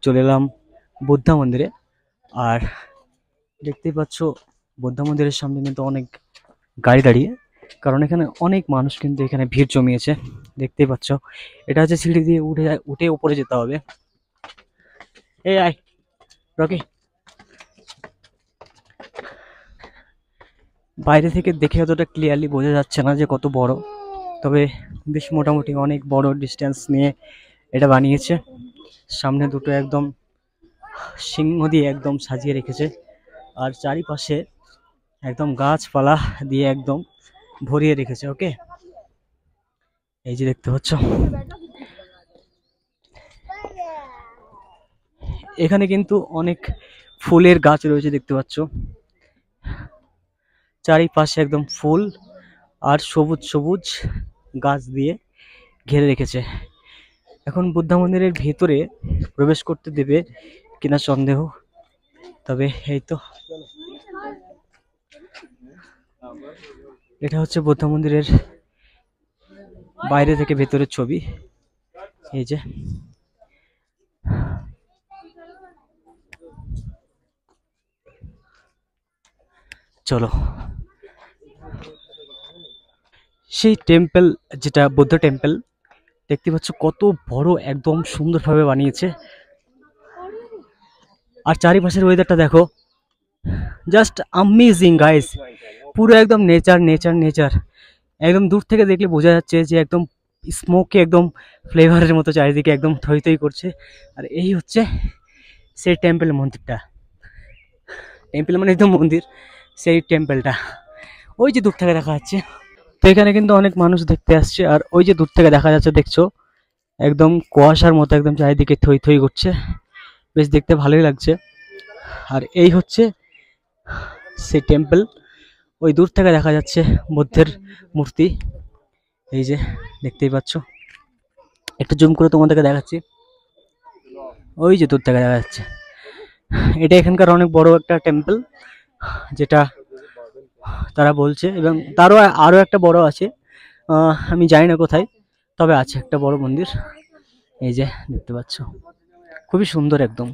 চলে এলাম বুদ্ধা মন্দিরে। আর দেখতেই পাচ্ছ বুদ্ধা মন্দিরের সামনে কিন্তু অনেক গাড়ি দাঁড়িয়ে, কারণ এখানে অনেক মানুষ কিন্তু এখানে ভিড় জমিয়েছে। দেখতেই পাচ্ছ এটা হচ্ছে সিঁড়ি দিয়ে উঠে উপরে যেতে হবে। এই আয় রকি। বাইরে থেকে দেখে অতটা ক্লিয়ারলি বোঝা যাচ্ছে না যে কত বড়, তবে বেশ মোটামুটি অনেক বড় ডিস্টেন্স নিয়ে এটা বানিয়েছে। সামনে দুটো একদম সিংহ দিয়ে একদম সাজিয়ে রেখেছে, আর চারিপাশে একদম গাছপালা দিয়ে একদম ভরিয়ে রেখেছে। ওকে, এই যে দেখতে পাচ্ছ এখানে কিন্তু অনেক ফুলের গাছ রয়েছে। দেখতে পাচ্ছ চারিপাশে একদম ফুল আর সবুজ সবুজ গাছ দিয়ে ঘিরে রেখেছে। এখন বুদ্ধা মন্দিরের ভেতরে প্রবেশ করতে দেবে কিনা সন্দেহ, তবে এই তো এটা হচ্ছে বুদ্ধ মন্দিরের বাইরে থেকে ভেতরের ছবি। এই যে চলো, সেই টেম্পল যেটা বুদ্ধ টেম্পল, দেখতে পাচ্ছ কত বড়, একদম সুন্দরভাবে বানিয়েছে। আর চারিপাশের ওয়েদারটা দেখো, জাস্ট অ্যামেজিং গাইস। পুরো একদম নেচার নেচার নেচার। একদম দূর থেকে দেখলে বোঝা যাচ্ছে যে একদম স্মোকে একদম ফ্লেভারের মতো চারিদিকে একদম থই থই করছে। আর এই হচ্ছে সেই টেম্পল মন্দিরটা। টেম্পল মানে একদম মন্দির, সেই টেম্পলটা ওই যে দূর থেকে দেখা যাচ্ছে। তো এখানে কিন্তু অনেক মানুষ দেখতে আসছে, আর ওই যে দূর থেকে দেখা যাচ্ছে দেখছো একদম কুয়াশার মতো একদম চারিদিকে থই থই করছে, বেশ দেখতে ভালোই লাগছে। আর এই হচ্ছে সেই টেম্পল, ওই দূর থেকে দেখা যাচ্ছে বুদ্ধের মূর্তি। এই যে দেখতেই পাচ্ছ, একটু জুম করে তোমাদেরকে দেখাচ্ছি। ওই যে দূর থেকে দেখা যাচ্ছে, এটা এখানকার অনেক বড় একটা টেম্পল যেটা তারা বলছে, এবং তারও আরও একটা বড় আছে, আমি জানি না কোথায়, তবে আছে একটা বড় মন্দির। এই যে দেখতে পাচ্ছ খুবই সুন্দর একদম।